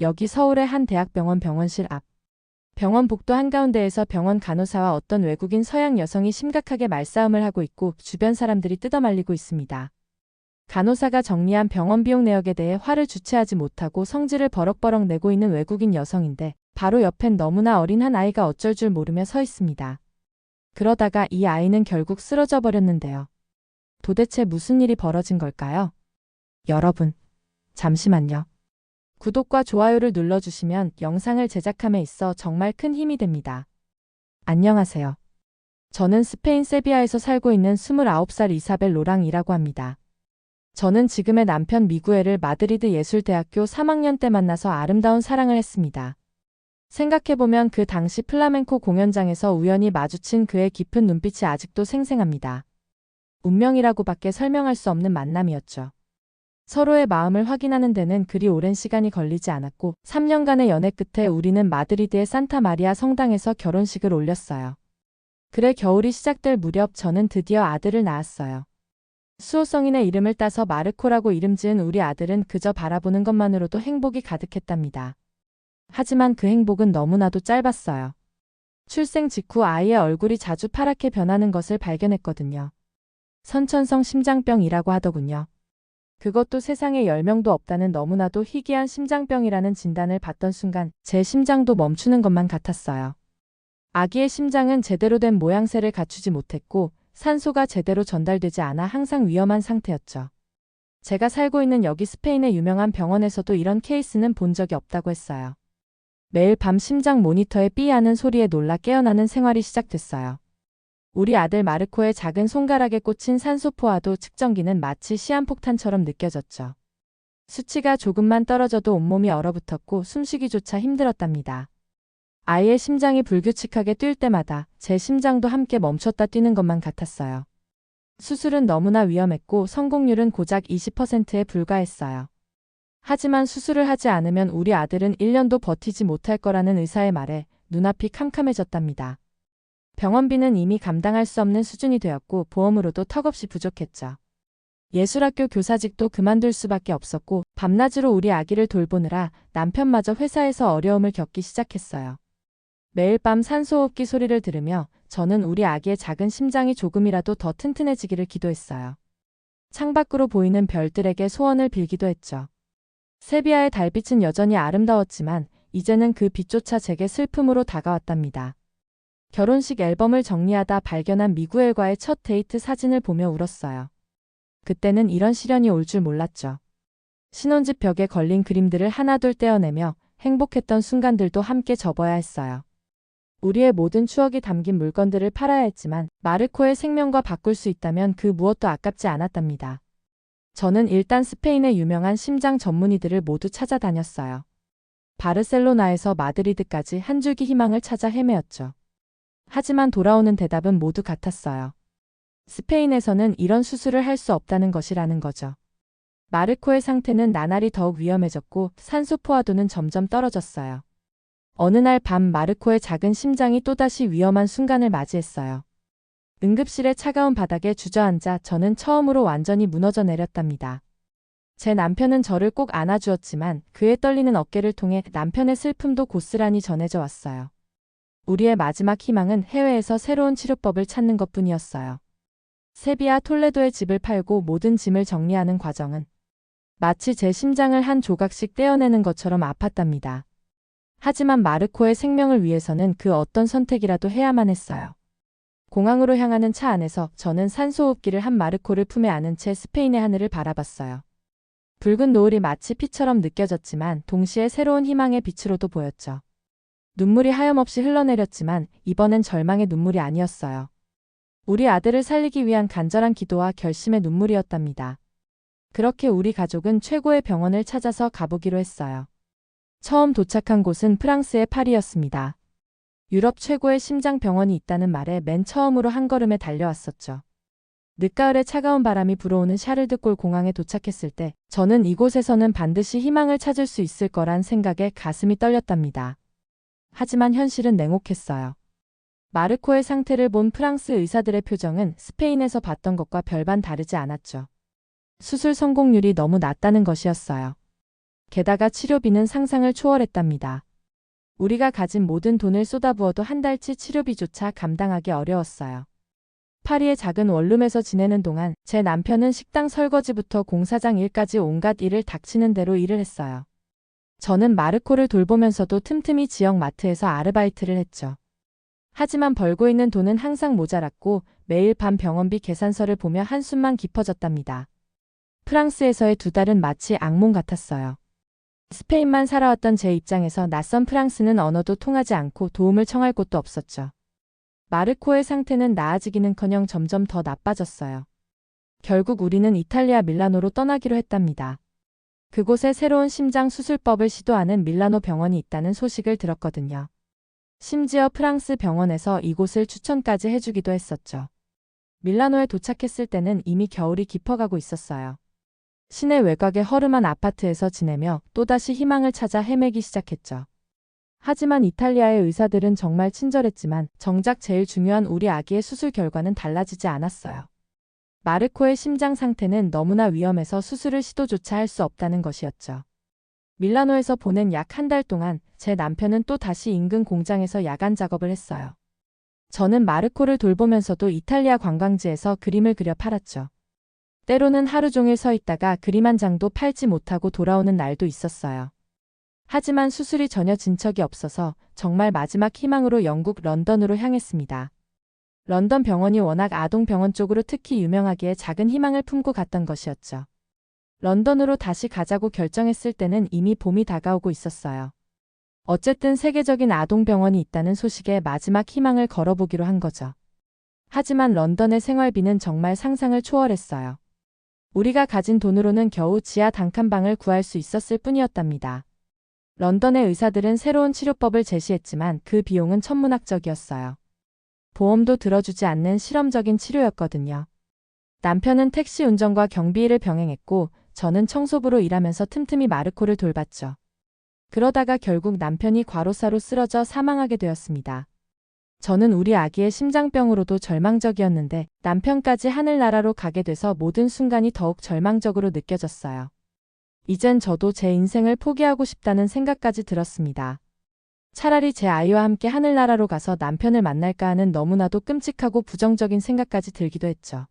여기 서울의 한 대학병원 병원실 앞. 병원 복도 한가운데에서 병원 간호사와 어떤 외국인 서양 여성이 심각하게 말싸움을 하고 있고 주변 사람들이 뜯어말리고 있습니다. 간호사가 정리한 병원 비용 내역에 대해 화를 주체하지 못하고 성질을 버럭버럭 내고 있는 외국인 여성인데 바로 옆엔 너무나 어린 한 아이가 어쩔 줄 모르며 서 있습니다. 그러다가 이 아이는 결국 쓰러져 버렸는데요. 도대체 무슨 일이 벌어진 걸까요? 여러분, 잠시만요. 구독과 좋아요를 눌러주시면 영상을 제작함에 있어 정말 큰 힘이 됩니다. 안녕하세요. 저는 스페인 세비야에서 살고 있는 29살 이사벨 로랑이라고 합니다. 저는 지금의 남편 미구엘을 마드리드 예술대학교 3학년 때 만나서 아름다운 사랑을 했습니다. 생각해보면 그 당시 플라멩코 공연장에서 우연히 마주친 그의 깊은 눈빛이 아직도 생생합니다. 운명이라고밖에 설명할 수 없는 만남이었죠. 서로의 마음을 확인하는 데는 그리 오랜 시간이 걸리지 않았고 3년간의 연애 끝에 우리는 마드리드의 산타 마리아 성당에서 결혼식을 올렸어요. 그래 겨울이 시작될 무렵 저는 드디어 아들을 낳았어요. 수호성인의 이름을 따서 마르코라고 이름 지은 우리 아들은 그저 바라보는 것만으로도 행복이 가득했답니다. 하지만 그 행복은 너무나도 짧았어요. 출생 직후 아이의 얼굴이 자주 파랗게 변하는 것을 발견했거든요. 선천성 심장병이라고 하더군요. 그것도 세상에 10명도 없다는 너무나도 희귀한 심장병이라는 진단을 받던 순간 제 심장도 멈추는 것만 같았어요. 아기의 심장은 제대로 된 모양새를 갖추지 못했고 산소가 제대로 전달되지 않아 항상 위험한 상태였죠. 제가 살고 있는 여기 스페인의 유명한 병원에서도 이런 케이스는 본 적이 없다고 했어요. 매일 밤 심장 모니터에 삐 하는 소리에 놀라 깨어나는 생활이 시작됐어요. 우리 아들 마르코의 작은 손가락에 꽂힌 산소포화도 측정기는 마치 시한폭탄처럼 느껴졌죠. 수치가 조금만 떨어져도 온몸이 얼어붙었고 숨쉬기조차 힘들었답니다. 아이의 심장이 불규칙하게 뛸 때마다 제 심장도 함께 멈췄다 뛰는 것만 같았어요. 수술은 너무나 위험했고 성공률은 고작 20%에 불과했어요. 하지만 수술을 하지 않으면 우리 아들은 1년도 버티지 못할 거라는 의사의 말에 눈앞이 캄캄해졌답니다. 병원비는 이미 감당할 수 없는 수준이 되었고 보험으로도 턱없이 부족했죠. 예술학교 교사직도 그만둘 수밖에 없었고 밤낮으로 우리 아기를 돌보느라 남편마저 회사에서 어려움을 겪기 시작했어요. 매일 밤 산소호흡기 소리를 들으며 저는 우리 아기의 작은 심장이 조금이라도 더 튼튼해지기를 기도했어요. 창밖으로 보이는 별들에게 소원을 빌기도 했죠. 세비야의 달빛은 여전히 아름다웠지만 이제는 그 빛조차 제게 슬픔으로 다가왔답니다. 결혼식 앨범을 정리하다 발견한 미구엘과의 첫 데이트 사진을 보며 울었어요. 그때는 이런 시련이 올 줄 몰랐죠. 신혼집 벽에 걸린 그림들을 하나둘 떼어내며 행복했던 순간들도 함께 접어야 했어요. 우리의 모든 추억이 담긴 물건들을 팔아야 했지만 마르코의 생명과 바꿀 수 있다면 그 무엇도 아깝지 않았답니다. 저는 일단 스페인의 유명한 심장 전문의들을 모두 찾아다녔어요. 바르셀로나에서 마드리드까지 한 줄기 희망을 찾아 헤매었죠. 하지만 돌아오는 대답은 모두 같았어요. 스페인에서는 이런 수술을 할 수 없다는 것이라는 거죠. 마르코의 상태는 나날이 더욱 위험해졌고 산소 포화도는 점점 떨어졌어요. 어느 날 밤 마르코의 작은 심장이 또다시 위험한 순간을 맞이했어요. 응급실의 차가운 바닥에 주저앉아 저는 처음으로 완전히 무너져 내렸답니다. 제 남편은 저를 꼭 안아주었지만 그의 떨리는 어깨를 통해 남편의 슬픔도 고스란히 전해져 왔어요. 우리의 마지막 희망은 해외에서 새로운 치료법을 찾는 것뿐이었어요. 세비야 톨레도의 집을 팔고 모든 짐을 정리하는 과정은 마치 제 심장을 한 조각씩 떼어내는 것처럼 아팠답니다. 하지만 마르코의 생명을 위해서는 그 어떤 선택이라도 해야만 했어요. 공항으로 향하는 차 안에서 저는 산소호흡기를 한 마르코를 품에 안은 채 스페인의 하늘을 바라봤어요. 붉은 노을이 마치 피처럼 느껴졌지만 동시에 새로운 희망의 빛으로도 보였죠. 눈물이 하염없이 흘러내렸지만 이번엔 절망의 눈물이 아니었어요. 우리 아들을 살리기 위한 간절한 기도와 결심의 눈물이었답니다. 그렇게 우리 가족은 최고의 병원을 찾아서 가보기로 했어요. 처음 도착한 곳은 프랑스의 파리였습니다. 유럽 최고의 심장병원이 있다는 말에 맨 처음으로 한 걸음에 달려왔었죠. 늦가을에 차가운 바람이 불어오는 샤를드골 공항에 도착했을 때 저는 이곳에서는 반드시 희망을 찾을 수 있을 거란 생각에 가슴이 떨렸답니다. 하지만 현실은 냉혹했어요. 마르코의 상태를 본 프랑스 의사들의 표정은 스페인에서 봤던 것과 별반 다르지 않았죠. 수술 성공률이 너무 낮다는 것이었어요. 게다가 치료비는 상상을 초월했답니다. 우리가 가진 모든 돈을 쏟아부어도 한 달치 치료비조차 감당하기 어려웠어요. 파리의 작은 원룸에서 지내는 동안 제 남편은 식당 설거지부터 공사장 일까지 온갖 일을 닥치는 대로 일을 했어요. 저는 마르코를 돌보면서도 틈틈이 지역 마트에서 아르바이트를 했죠. 하지만 벌고 있는 돈은 항상 모자랐고 매일 밤 병원비 계산서를 보며 한숨만 깊어졌답니다. 프랑스에서의 2달은 마치 악몽 같았어요. 스페인만 살아왔던 제 입장에서 낯선 프랑스는 언어도 통하지 않고 도움을 청할 곳도 없었죠. 마르코의 상태는 나아지기는커녕 점점 더 나빠졌어요. 결국 우리는 이탈리아 밀라노로 떠나기로 했답니다. 그곳에 새로운 심장 수술법을 시도하는 밀라노 병원이 있다는 소식을 들었거든요. 심지어 프랑스 병원에서 이곳을 추천까지 해주기도 했었죠. 밀라노에 도착했을 때는 이미 겨울이 깊어가고 있었어요. 시내 외곽의 허름한 아파트에서 지내며 또다시 희망을 찾아 헤매기 시작했죠. 하지만 이탈리아의 의사들은 정말 친절했지만 정작 제일 중요한 우리 아기의 수술 결과는 달라지지 않았어요. 마르코의 심장 상태는 너무나 위험해서 수술을 시도조차 할 수 없다는 것이었죠. 밀라노에서 보낸 약 한 달 동안 제 남편은 또 다시 인근 공장에서 야간 작업을 했어요. 저는 마르코를 돌보면서도 이탈리아 관광지에서 그림을 그려 팔았죠. 때로는 하루 종일 서 있다가 그림 한 장도 팔지 못하고 돌아오는 날도 있었어요. 하지만 수술이 전혀 진척이 없어서 정말 마지막 희망으로 영국 런던으로 향했습니다. 런던 병원이 워낙 아동병원 쪽으로 특히 유명하기에 작은 희망을 품고 갔던 것이었죠. 런던으로 다시 가자고 결정했을 때는 이미 봄이 다가오고 있었어요. 어쨌든 세계적인 아동병원이 있다는 소식에 마지막 희망을 걸어보기로 한 거죠. 하지만 런던의 생활비는 정말 상상을 초월했어요. 우리가 가진 돈으로는 겨우 지하 단칸방을 구할 수 있었을 뿐이었답니다. 런던의 의사들은 새로운 치료법을 제시했지만 그 비용은 천문학적이었어요. 보험도 들어주지 않는 실험적인 치료였거든요. 남편은 택시 운전과 경비일을 병행했고 저는 청소부로 일하면서 틈틈이 마르코를 돌봤죠. 그러다가 결국 남편이 과로사로 쓰러져 사망하게 되었습니다. 저는 우리 아기의 심장병으로도 절망적이었는데 남편까지 하늘나라로 가게 돼서 모든 순간이 더욱 절망적으로 느껴졌어요. 이젠 저도 제 인생을 포기하고 싶다는 생각까지 들었습니다. 차라리 제 아이와 함께 하늘나라로 가서 남편을 만날까 하는 너무나도 끔찍하고 부정적인 생각까지 들기도 했죠.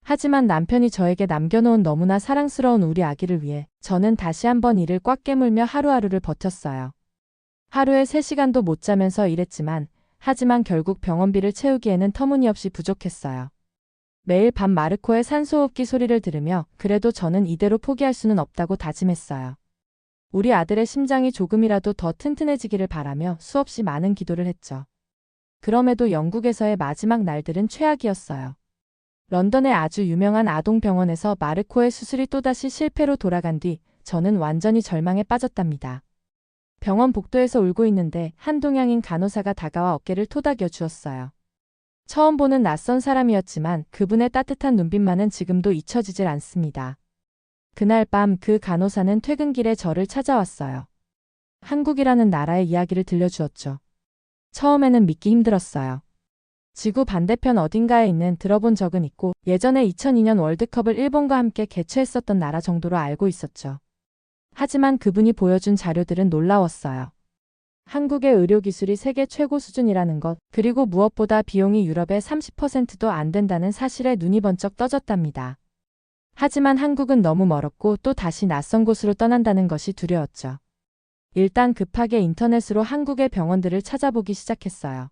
하지만 남편이 저에게 남겨놓은 너무나 사랑스러운 우리 아기를 위해 저는 다시 한번 이를 꽉 깨물며 하루하루를 버텼어요. 하루에 3시간도 못 자면서 일했지만 하지만 결국 병원비를 채우기에는 터무니없이 부족했어요. 매일 밤 마르코의 산소호흡기 소리를 들으며 그래도 저는 이대로 포기할 수는 없다고 다짐했어요. 우리 아들의 심장이 조금이라도 더 튼튼해지기를 바라며 수없이 많은 기도를 했죠. 그럼에도 영국에서의 마지막 날들은 최악이었어요. 런던의 아주 유명한 아동병원에서 마르코의 수술이 또다시 실패로 돌아간 뒤 저는 완전히 절망에 빠졌답니다. 병원 복도에서 울고 있는데 한 동양인 간호사가 다가와 어깨를 토닥여 주었어요. 처음 보는 낯선 사람이었지만 그분의 따뜻한 눈빛만은 지금도 잊혀지질 않습니다. 그날 밤 그 간호사는 퇴근길에 저를 찾아왔어요. 한국이라는 나라의 이야기를 들려주었죠. 처음에는 믿기 힘들었어요. 지구 반대편 어딘가에 있는 들어본 적은 있고 예전에 2002년 월드컵을 일본과 함께 개최했었던 나라 정도로 알고 있었죠. 하지만 그분이 보여준 자료들은 놀라웠어요. 한국의 의료기술이 세계 최고 수준이라는 것, 그리고 무엇보다 비용이 유럽의 30%도 안 된다는 사실에 눈이 번쩍 떠졌답니다. 하지만 한국은 너무 멀었고 또 다시 낯선 곳으로 떠난다는 것이 두려웠죠. 일단 급하게 인터넷으로 한국의 병원들을 찾아보기 시작했어요.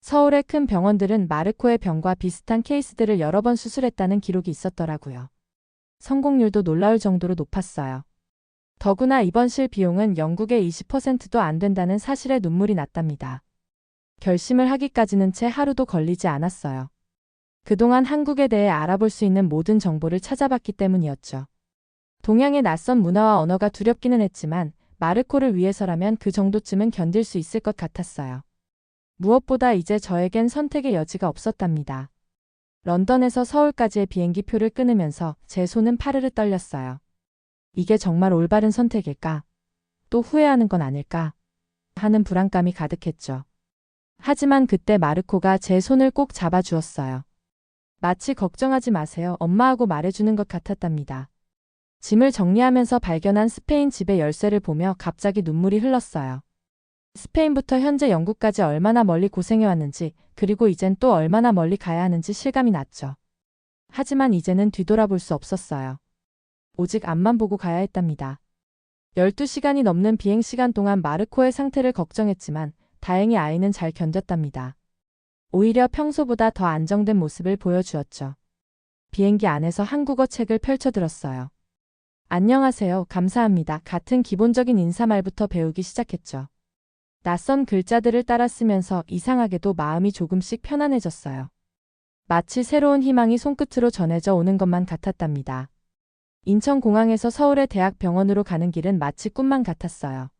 서울의 큰 병원들은 마르코의 병과 비슷한 케이스들을 여러 번 수술했다는 기록이 있었더라고요. 성공률도 놀라울 정도로 높았어요. 더구나 입원 실 비용은 영국의 20%도 안 된다는 사실에 눈물이 났답니다. 결심을 하기까지는 채 하루도 걸리지 않았어요. 그동안 한국에 대해 알아볼 수 있는 모든 정보를 찾아봤기 때문이었죠. 동양의 낯선 문화와 언어가 두렵기는 했지만 마르코를 위해서라면 그 정도쯤은 견딜 수 있을 것 같았어요. 무엇보다 이제 저에겐 선택의 여지가 없었답니다. 런던에서 서울까지의 비행기 표를 끊으면서 제 손은 파르르 떨렸어요. 이게 정말 올바른 선택일까? 또 후회하는 건 아닐까? 하는 불안감이 가득했죠. 하지만 그때 마르코가 제 손을 꼭 잡아주었어요. 마치 걱정하지 마세요. 엄마하고 말해주는 것 같았답니다. 짐을 정리하면서 발견한 스페인 집의 열쇠를 보며 갑자기 눈물이 흘렀어요. 스페인부터 현재 영국까지 얼마나 멀리 고생해왔는지, 그리고 이젠 또 얼마나 멀리 가야 하는지 실감이 났죠. 하지만 이제는 뒤돌아볼 수 없었어요. 오직 앞만 보고 가야 했답니다. 12시간이 넘는 비행시간 동안 마르코의 상태를 걱정했지만 다행히 아이는 잘 견뎠답니다. 오히려 평소보다 더 안정된 모습을 보여주었죠. 비행기 안에서 한국어 책을 펼쳐들었어요. 안녕하세요, 감사합니다 같은 기본적인 인사말부터 배우기 시작했죠. 낯선 글자들을 따라 쓰면서 이상하게도 마음이 조금씩 편안해졌어요. 마치 새로운 희망이 손끝으로 전해져 오는 것만 같았답니다. 인천공항에서 서울의 대학병원으로 가는 길은 마치 꿈만 같았어요.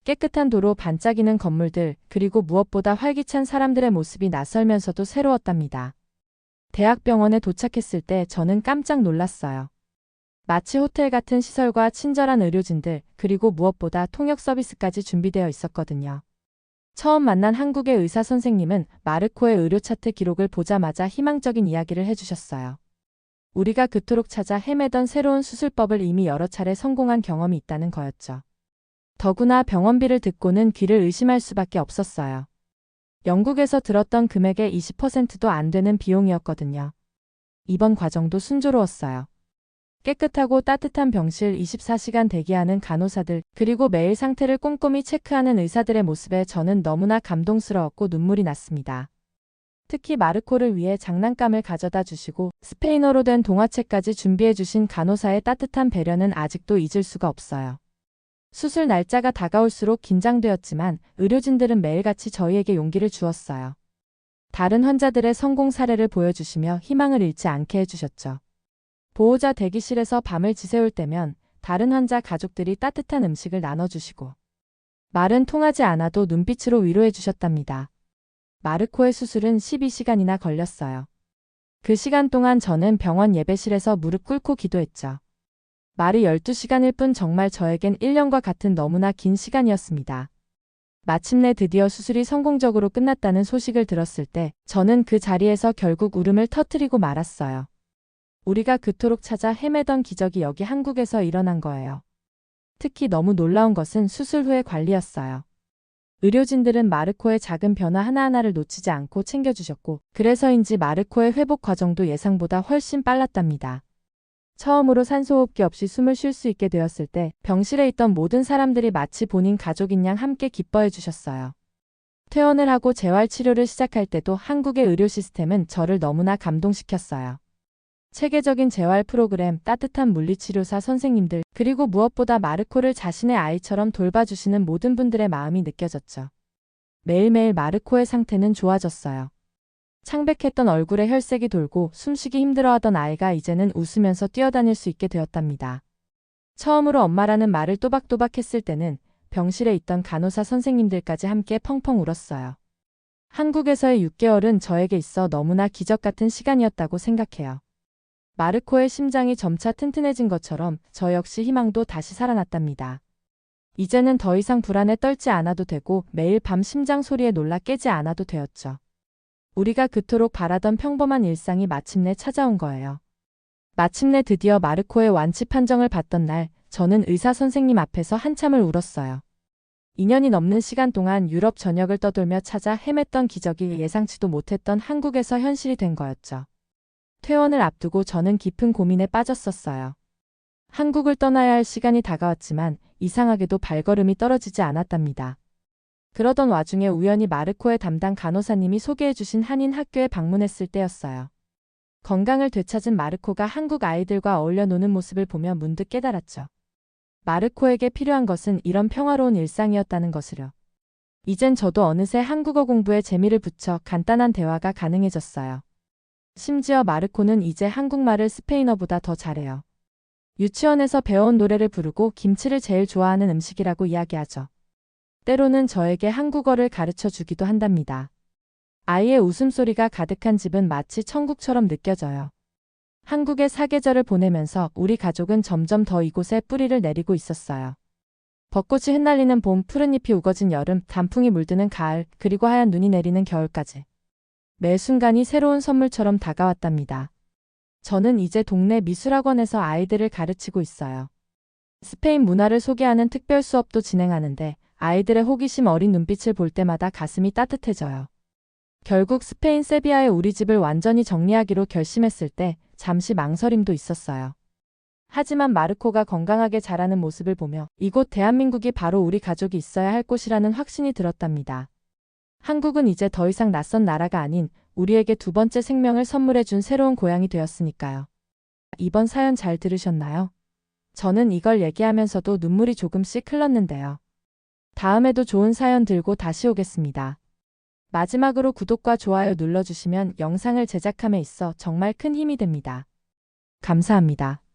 깨끗한 도로, 반짝이는 건물들, 그리고 무엇보다 활기찬 사람들의 모습이 낯설면서도 새로웠답니다. 대학병원에 도착했을 때 저는 깜짝 놀랐어요. 마치 호텔 같은 시설과 친절한 의료진들, 그리고 무엇보다 통역 서비스까지 준비되어 있었거든요. 처음 만난 한국의 의사 선생님은 마르코의 의료 차트 기록을 보자마자 희망적인 이야기를 해주셨어요. 우리가 그토록 찾아 헤매던 새로운 수술법을 이미 여러 차례 성공한 경험이 있다는 거였죠. 더구나 병원비를 듣고는 귀를 의심할 수밖에 없었어요. 영국에서 들었던 금액의 20%도 안 되는 비용이었거든요. 입원 과정도 순조로웠어요. 깨끗하고 따뜻한 병실, 24시간 대기하는 간호사들, 그리고 매일 상태를 꼼꼼히 체크하는 의사들의 모습에 저는 너무나 감동스러웠고 눈물이 났습니다. 특히 마르코를 위해 장난감을 가져다 주시고 스페인어로 된 동화책까지 준비해 주신 간호사의 따뜻한 배려는 아직도 잊을 수가 없어요. 수술 날짜가 다가올수록 긴장되었지만 의료진들은 매일같이 저희에게 용기를 주었어요. 다른 환자들의 성공 사례를 보여주시며 희망을 잃지 않게 해주셨죠. 보호자 대기실에서 밤을 지새울 때면 다른 환자 가족들이 따뜻한 음식을 나눠주시고 말은 통하지 않아도 눈빛으로 위로해 주셨답니다. 마르코의 수술은 12시간이나 걸렸어요. 그 시간 동안 저는 병원 예배실에서 무릎 꿇고 기도했죠. 말이 12시간일 뿐 정말 저에겐 1년과 같은 너무나 긴 시간이었습니다. 마침내 드디어 수술이 성공적으로 끝났다는 소식을 들었을 때 저는 그 자리에서 결국 울음을 터뜨리고 말았어요. 우리가 그토록 찾아 헤매던 기적이 여기 한국에서 일어난 거예요. 특히 너무 놀라운 것은 수술 후의 관리였어요. 의료진들은 마르코의 작은 변화 하나하나를 놓치지 않고 챙겨주셨고 그래서인지 마르코의 회복 과정도 예상보다 훨씬 빨랐답니다. 처음으로 산소호흡기 없이 숨을 쉴 수 있게 되었을 때 병실에 있던 모든 사람들이 마치 본인 가족인 양 함께 기뻐해 주셨어요. 퇴원을 하고 재활치료를 시작할 때도 한국의 의료 시스템은 저를 너무나 감동시켰어요. 체계적인 재활 프로그램, 따뜻한 물리치료사 선생님들, 그리고 무엇보다 마르코를 자신의 아이처럼 돌봐주시는 모든 분들의 마음이 느껴졌죠. 매일매일 마르코의 상태는 좋아졌어요. 창백했던 얼굴에 혈색이 돌고 숨쉬기 힘들어하던 아이가 이제는 웃으면서 뛰어다닐 수 있게 되었답니다. 처음으로 엄마라는 말을 또박또박 했을 때는 병실에 있던 간호사 선생님들까지 함께 펑펑 울었어요. 한국에서의 6개월은 저에게 있어 너무나 기적 같은 시간이었다고 생각해요. 마르코의 심장이 점차 튼튼해진 것처럼 저 역시 희망도 다시 살아났답니다. 이제는 더 이상 불안에 떨지 않아도 되고 매일 밤 심장 소리에 놀라 깨지 않아도 되었죠. 우리가 그토록 바라던 평범한 일상이 마침내 찾아온 거예요. 마침내 드디어 마르코의 완치 판정을 받던 날, 저는 의사 선생님 앞에서 한참을 울었어요. 2년이 넘는 시간 동안 유럽 전역을 떠돌며 찾아 헤맸던 기적이 예상치도 못했던 한국에서 현실이 된 거였죠. 퇴원을 앞두고 저는 깊은 고민에 빠졌었어요. 한국을 떠나야 할 시간이 다가왔지만 이상하게도 발걸음이 떨어지지 않았답니다. 그러던 와중에 우연히 마르코의 담당 간호사님이 소개해주신 한인 학교에 방문했을 때였어요. 건강을 되찾은 마르코가 한국 아이들과 어울려 노는 모습을 보며 문득 깨달았죠. 마르코에게 필요한 것은 이런 평화로운 일상이었다는 것을요. 이젠 저도 어느새 한국어 공부에 재미를 붙여 간단한 대화가 가능해졌어요. 심지어 마르코는 이제 한국말을 스페인어보다 더 잘해요. 유치원에서 배워온 노래를 부르고 김치를 제일 좋아하는 음식이라고 이야기하죠. 때로는 저에게 한국어를 가르쳐 주기도 한답니다. 아이의 웃음소리가 가득한 집은 마치 천국처럼 느껴져요. 한국의 사계절을 보내면서 우리 가족은 점점 더 이곳에 뿌리를 내리고 있었어요. 벚꽃이 흩날리는 봄, 푸른 잎이 우거진 여름, 단풍이 물드는 가을, 그리고 하얀 눈이 내리는 겨울까지. 매 순간이 새로운 선물처럼 다가왔답니다. 저는 이제 동네 미술학원에서 아이들을 가르치고 있어요. 스페인 문화를 소개하는 특별 수업도 진행하는데 아이들의 호기심 어린 눈빛을 볼 때마다 가슴이 따뜻해져요. 결국 스페인 세비야에 우리 집을 완전히 정리하기로 결심했을 때 잠시 망설임도 있었어요. 하지만 마르코가 건강하게 자라는 모습을 보며 이곳 대한민국이 바로 우리 가족이 있어야 할 곳이라는 확신이 들었답니다. 한국은 이제 더 이상 낯선 나라가 아닌 우리에게 두 번째 생명을 선물해준 새로운 고향이 되었으니까요. 이번 사연 잘 들으셨나요? 저는 이걸 얘기하면서도 눈물이 조금씩 흘렀는데요. 다음에도 좋은 사연 들고 다시 오겠습니다. 마지막으로 구독과 좋아요 눌러주시면 영상을 제작함에 있어 정말 큰 힘이 됩니다. 감사합니다.